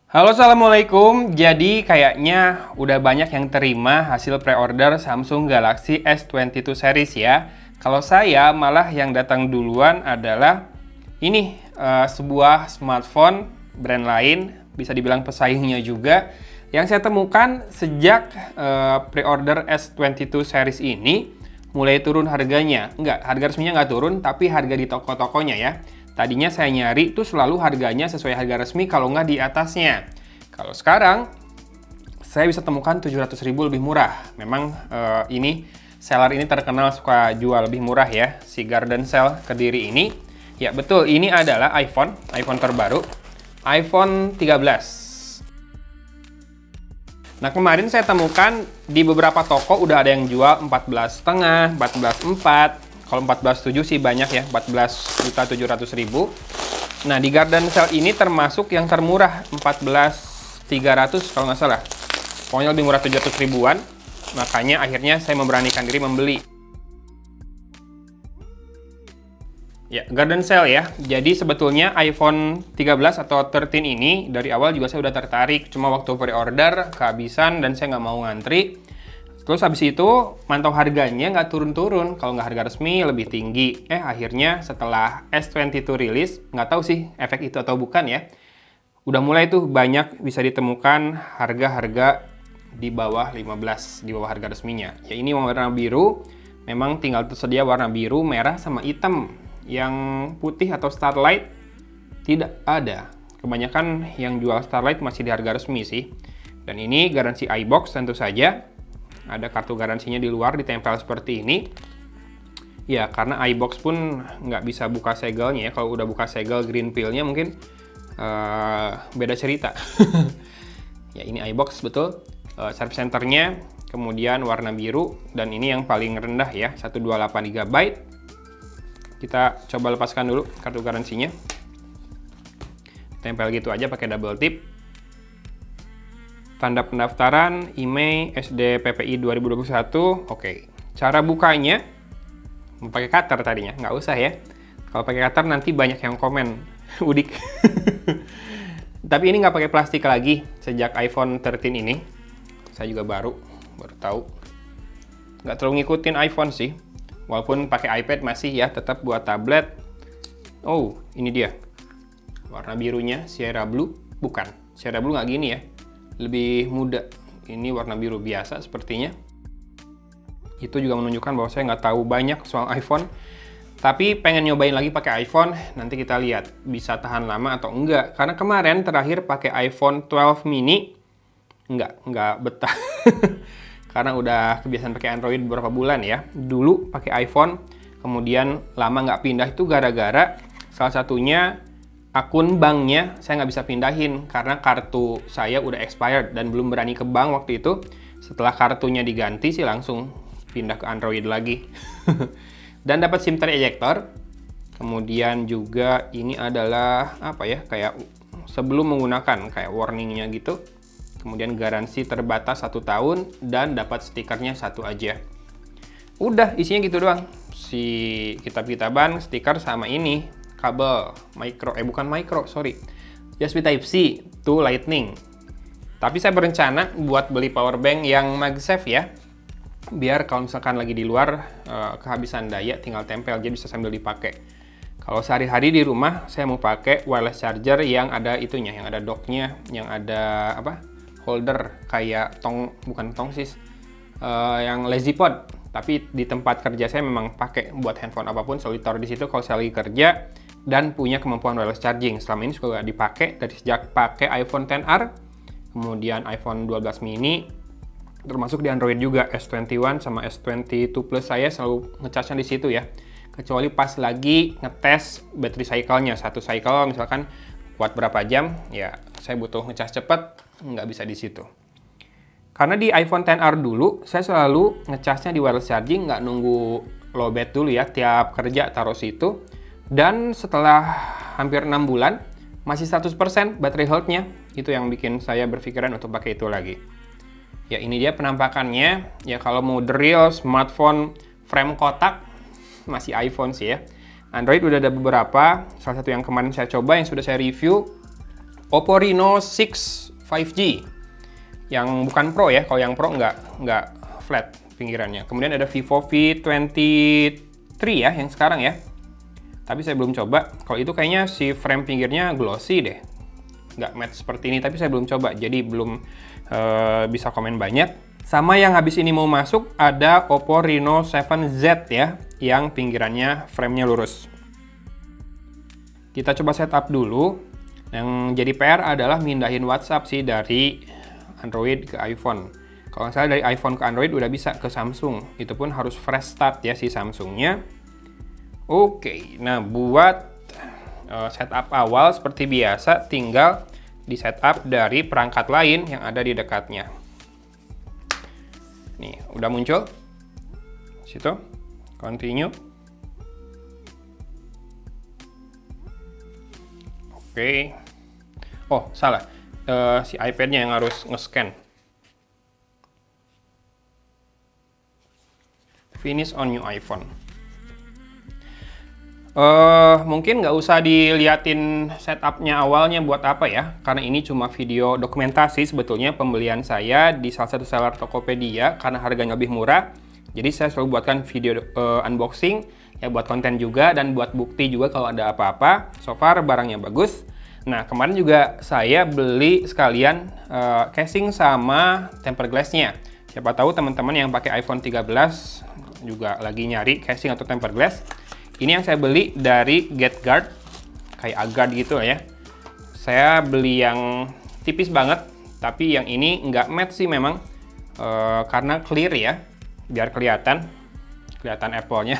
Halo, Assalamualaikum. Jadi kayaknya udah banyak yang terima hasil pre-order Samsung Galaxy S22 series ya. Kalau saya malah yang datang duluan adalah ini sebuah smartphone brand lain, bisa dibilang pesaingnya juga, yang saya temukan sejak pre-order S22 series ini mulai turun harganya. Enggak, harga resminya nggak turun, tapi harga di toko-tokonya ya. Tadinya saya nyari tuh selalu harganya sesuai harga resmi, kalau nggak di atasnya. Kalau sekarang, saya bisa temukan 700.000 lebih murah. Memang seller ini terkenal suka jual lebih murah ya, si Garden Sale Kediri ini. Ya betul, ini adalah iPhone terbaru, iPhone 13. Nah, kemarin saya temukan di beberapa toko udah ada yang jual 14,5, 14,4. Kalau 14,7 sih banyak ya, 14.700.000. Nah, di Garden Sale ini termasuk yang termurah, 14.300 kalau nggak salah. Pokoknya lebih murah 700 ribuan, makanya akhirnya saya memberanikan diri membeli. Ya, Garden Sale ya. Jadi sebetulnya iPhone 13 atau 13 ini dari awal juga saya udah tertarik. Cuma waktu pre-order kehabisan dan saya nggak mau ngantri. Terus habis itu mantau harganya nggak turun-turun. Kalau nggak harga resmi lebih tinggi. Akhirnya setelah S22 rilis, nggak tahu sih efek itu atau bukan ya. Udah mulai tuh banyak bisa ditemukan harga-harga di bawah 15, di bawah harga resminya. Ya ini warna biru, memang tinggal tersedia warna biru, merah, sama hitam. Yang putih atau Starlight tidak ada. Kebanyakan yang jual Starlight masih di harga resmi sih. Dan ini garansi iBox tentu saja. Ada kartu garansinya di luar ditempel seperti ini. Ya, karena iBox pun nggak bisa buka segelnya ya. Kalau udah buka segel green peel-nya mungkin beda cerita. Ya, ini iBox betul. Service center-nya kemudian warna biru. Dan ini yang paling rendah ya, 128 GB. Kita coba lepaskan dulu kartu garansinya. Tempel gitu aja pakai double tip. Tanda pendaftaran, IMEI, SD PPI 2021, oke. Cara bukanya, mau pakai cutter tadinya, nggak usah ya. Kalau pakai cutter nanti banyak yang komen, udik. Tapi ini nggak pakai plastik lagi, sejak iPhone 13 ini. Saya juga baru tahu. Nggak terlalu ngikutin iPhone sih. Walaupun pakai iPad masih ya, tetap buat tablet. Oh, ini dia. Warna birunya, Sierra Blue. Bukan, Sierra Blue nggak gini ya. Lebih muda. Ini warna biru biasa sepertinya. Itu juga menunjukkan bahwa saya nggak tahu banyak soal iPhone. Tapi pengen nyobain lagi pakai iPhone. Nanti kita lihat bisa tahan lama atau enggak. Karena kemarin terakhir pakai iPhone 12 mini. Nggak betah. Karena udah kebiasaan pakai Android beberapa bulan ya. Dulu pakai iPhone, kemudian lama nggak pindah itu gara-gara salah satunya akun banknya saya nggak bisa pindahin karena kartu saya udah expired dan belum berani ke bank waktu itu. Setelah kartunya diganti sih langsung pindah ke Android lagi. Dan dapat SIM card ejector. Kemudian juga ini adalah apa ya, kayak sebelum menggunakan kayak warningnya gitu. Kemudian garansi terbatas 1 tahun dan dapat stikernya 1 aja. Udah isinya gitu doang. Si kitab-kitaban, stiker, sama ini kabel USB Type-C to Lightning. Tapi saya berencana buat beli power bank yang MagSafe ya, biar kalau misalkan lagi di luar kehabisan daya tinggal tempel aja bisa sambil dipakai. Kalau sehari-hari di rumah saya mau pakai wireless charger yang ada itunya, yang ada docknya, yang ada holder kayak bukan tongsis, yang lazy pod. Tapi di tempat kerja saya memang pakai buat handphone apapun selalu ditaruh di situ kalau saya lagi kerja. Dan punya kemampuan wireless charging. Selama ini juga dipakai dari sejak pakai iPhone XR, kemudian iPhone 12 mini, termasuk di Android juga. S21 sama S22 Plus saya selalu ngecasnya di situ ya. Kecuali pas lagi ngetes battery cycle-nya. Satu cycle misalkan kuat berapa jam, ya saya butuh ngecas cepet, nggak bisa di situ. Karena di iPhone XR dulu, saya selalu ngecasnya di wireless charging, nggak nunggu lowbat dulu ya, tiap kerja taruh situ. Dan setelah hampir 6 bulan, masih 100% battery health-nya. Itu yang bikin saya berpikiran untuk pakai itu lagi. Ya ini dia penampakannya. Ya kalau mau the real smartphone frame kotak, masih iPhone sih ya. Android udah ada beberapa, salah satu yang kemarin saya coba yang sudah saya review Oppo Reno 6 5G yang bukan Pro ya. Kalau yang Pro nggak flat pinggirannya. Kemudian ada Vivo V23 ya yang sekarang ya. Tapi saya belum coba. Kalau itu kayaknya si frame pinggirnya glossy deh. Nggak matte seperti ini, tapi saya belum coba. Jadi belum bisa komen banyak. Sama yang habis ini mau masuk ada Oppo Reno 7Z ya. Yang pinggirannya frame-nya lurus. Kita coba setup dulu. Yang jadi PR adalah mindahin WhatsApp sih dari Android ke iPhone. Kalau misalnya dari iPhone ke Android udah bisa ke Samsung. Itu pun harus fresh start ya si Samsungnya. Oke, nah buat setup awal seperti biasa tinggal di setup dari perangkat lain yang ada di dekatnya. Nih, udah muncul. Situ. Continue. Oke. Oh, salah. Si iPad-nya yang harus nge-scan. Finish on new iPhone. Mungkin nggak usah diliatin setupnya awalnya buat apa ya, karena ini cuma video dokumentasi sebetulnya pembelian saya di salah satu seller Tokopedia karena harganya lebih murah. Jadi saya selalu buatkan video unboxing ya buat konten juga dan buat bukti juga kalau ada apa-apa. So far barangnya bagus. Nah kemarin juga saya beli sekalian casing sama tempered glass-nya. Siapa tahu teman-teman yang pakai iPhone 13 juga lagi nyari casing atau tempered glass. Ini yang saya beli dari GetGuard, kayak Agard gitu ya. Saya beli yang tipis banget, tapi yang ini nggak matte sih memang, karena clear ya, biar kelihatan Apple-nya.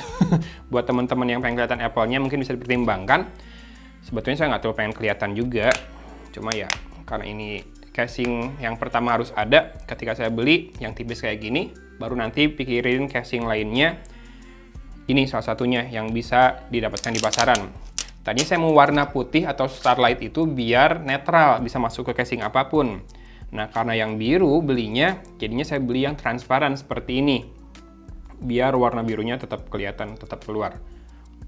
Buat teman-teman yang pengen kelihatan Apple-nya mungkin bisa dipertimbangkan. Sebetulnya saya nggak terlalu pengen kelihatan juga, cuma ya karena ini casing yang pertama harus ada ketika saya beli yang tipis kayak gini, baru nanti pikirin casing lainnya. Ini salah satunya yang bisa didapatkan di pasaran. Tadi saya mau warna putih atau Starlight itu biar netral, bisa masuk ke casing apapun. Nah, karena yang biru belinya, jadinya saya beli yang transparan seperti ini. Biar warna birunya tetap kelihatan, tetap keluar.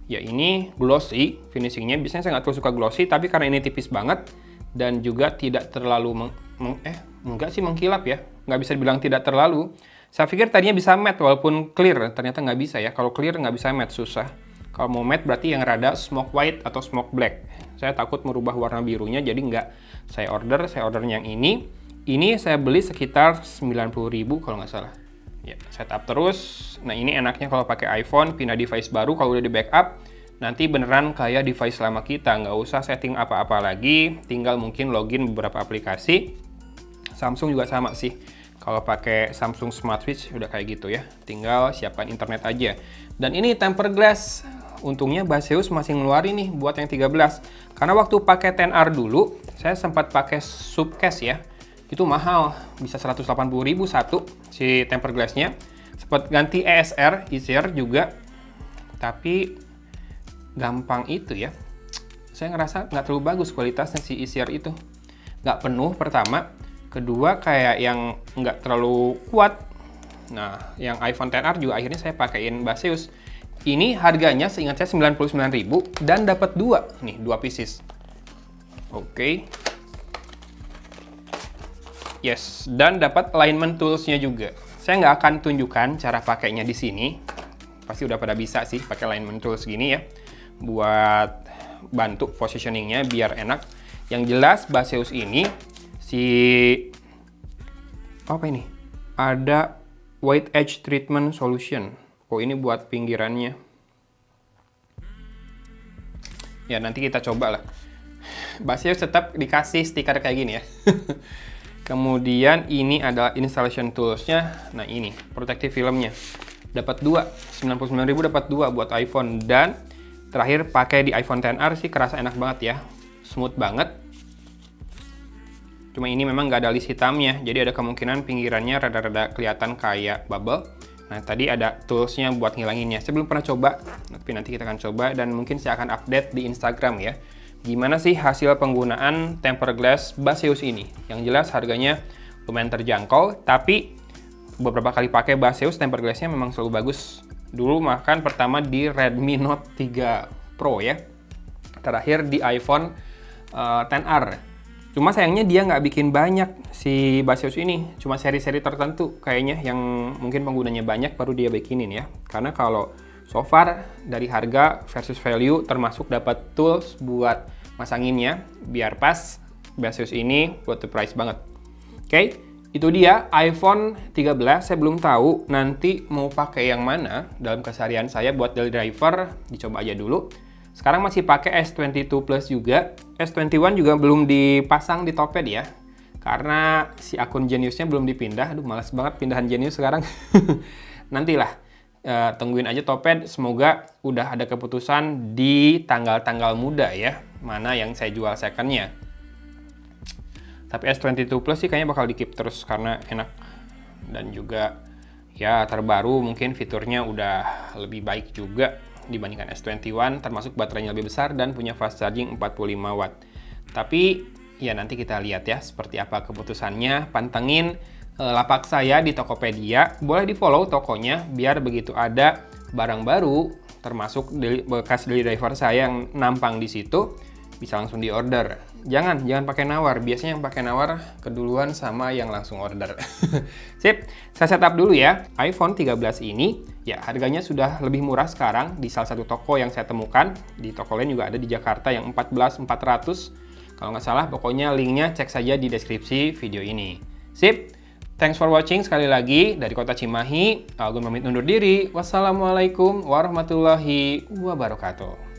Ya ini glossy, finishingnya. Biasanya saya nggak terlalu suka glossy, tapi karena ini tipis banget, dan juga tidak terlalu enggak sih mengkilap ya. Nggak bisa dibilang tidak terlalu. Saya pikir tadinya bisa matte walaupun clear, ternyata nggak bisa ya. Kalau clear nggak bisa matte, susah. Kalau mau matte berarti yang rada smoke white atau smoke black. Saya takut merubah warna birunya, jadi nggak saya order yang ini. Ini saya beli sekitar 90.000 kalau nggak salah. Ya, setup terus. Nah ini enaknya kalau pakai iPhone, pindah device baru kalau udah di backup, nanti beneran kayak device lama kita. Nggak usah setting apa-apa lagi, tinggal mungkin login beberapa aplikasi. Samsung juga sama sih. Kalau pakai Samsung Smart Switch udah kayak gitu ya, tinggal siapkan internet aja. Dan ini tempered glass, untungnya Baseus masih ngeluarin nih buat yang 13. Karena waktu pakai 10R dulu, saya sempat pakai subcase ya, itu mahal, bisa 180.000 satu si tempered glass-nya. Sempat ganti ESR, easier juga, tapi gampang itu ya. Saya ngerasa nggak terlalu bagus kualitasnya si easier itu, nggak penuh pertama. Kedua kayak yang nggak terlalu kuat. Nah, yang iPhone XR juga akhirnya saya pakaiin Baseus. Ini harganya seingat saya 99.000 dan dapat dua. Nih, dua pieces. Oke. Yes, dan dapat alignment tools-nya juga. Saya nggak akan tunjukkan cara pakainya di sini. Pasti udah pada bisa sih pakai alignment tools gini ya. Buat bantu positioning-nya biar enak. Yang jelas Baseus ini apa ini? Ada white edge treatment solution. Oh, ini buat pinggirannya. Ya, nanti kita coba lah. Baseus tetap dikasih stiker kayak gini ya. Kemudian ini adalah installation tools-nya. Nah, ini protective filmnya. Dapat dua. 99.000 dapat dua buat iPhone. Dan terakhir pakai di iPhone XR sih kerasa enak banget ya. Smooth banget. Cuma ini memang nggak ada list hitamnya, jadi ada kemungkinan pinggirannya rada-rada kelihatan kayak bubble. Nah, tadi ada toolsnya buat ngilanginnya. Saya belum pernah coba, tapi nanti kita akan coba dan mungkin saya akan update di Instagram ya. Gimana sih hasil penggunaan tempered glass Baseus ini? Yang jelas harganya lumayan terjangkau, tapi beberapa kali pakai Baseus tempered glass-nya memang selalu bagus. Dulu makan pertama di Redmi Note 3 Pro ya. Terakhir di iPhone XR. Cuma sayangnya dia nggak bikin banyak si Baseus ini, cuma seri-seri tertentu kayaknya yang mungkin penggunanya banyak baru dia bikinin ya. Karena kalau so far dari harga versus value termasuk dapat tools buat masanginnya biar pas, Baseus ini worth the price banget. Oke, itu dia iPhone 13. Saya belum tahu nanti mau pakai yang mana dalam keseharian saya buat daily driver, dicoba aja dulu. Sekarang masih pakai S22 Plus juga. S21 juga belum dipasang di Tokped ya. Karena si akun Geniusnya belum dipindah. Aduh, males banget pindahan Genius sekarang. Nantilah. Tungguin aja Tokped. Semoga udah ada keputusan di tanggal-tanggal muda ya. Mana yang saya jual second-nya. Tapi S22 Plus sih kayaknya bakal di-keep terus karena enak. Dan juga ya terbaru, mungkin fiturnya udah lebih baik juga dibandingkan S21, termasuk baterainya lebih besar dan punya fast charging 45 watt. Tapi ya nanti kita lihat ya seperti apa keputusannya. Pantengin lapak saya di Tokopedia. Boleh di-follow tokonya biar begitu ada barang baru termasuk bekas daily driver saya yang nampang di situ bisa langsung di-order. Jangan pakai nawar. Biasanya yang pakai nawar keduluan sama yang langsung order. Sip, saya setup dulu ya. iPhone 13 ini ya harganya sudah lebih murah sekarang di salah satu toko yang saya temukan. Di toko lain juga ada di Jakarta yang 14.400. Kalau nggak salah, pokoknya linknya cek saja di deskripsi video ini. Sip, thanks for watching sekali lagi dari Kota Cimahi. Agun pamit undur diri. Wassalamualaikum warahmatullahi wabarakatuh.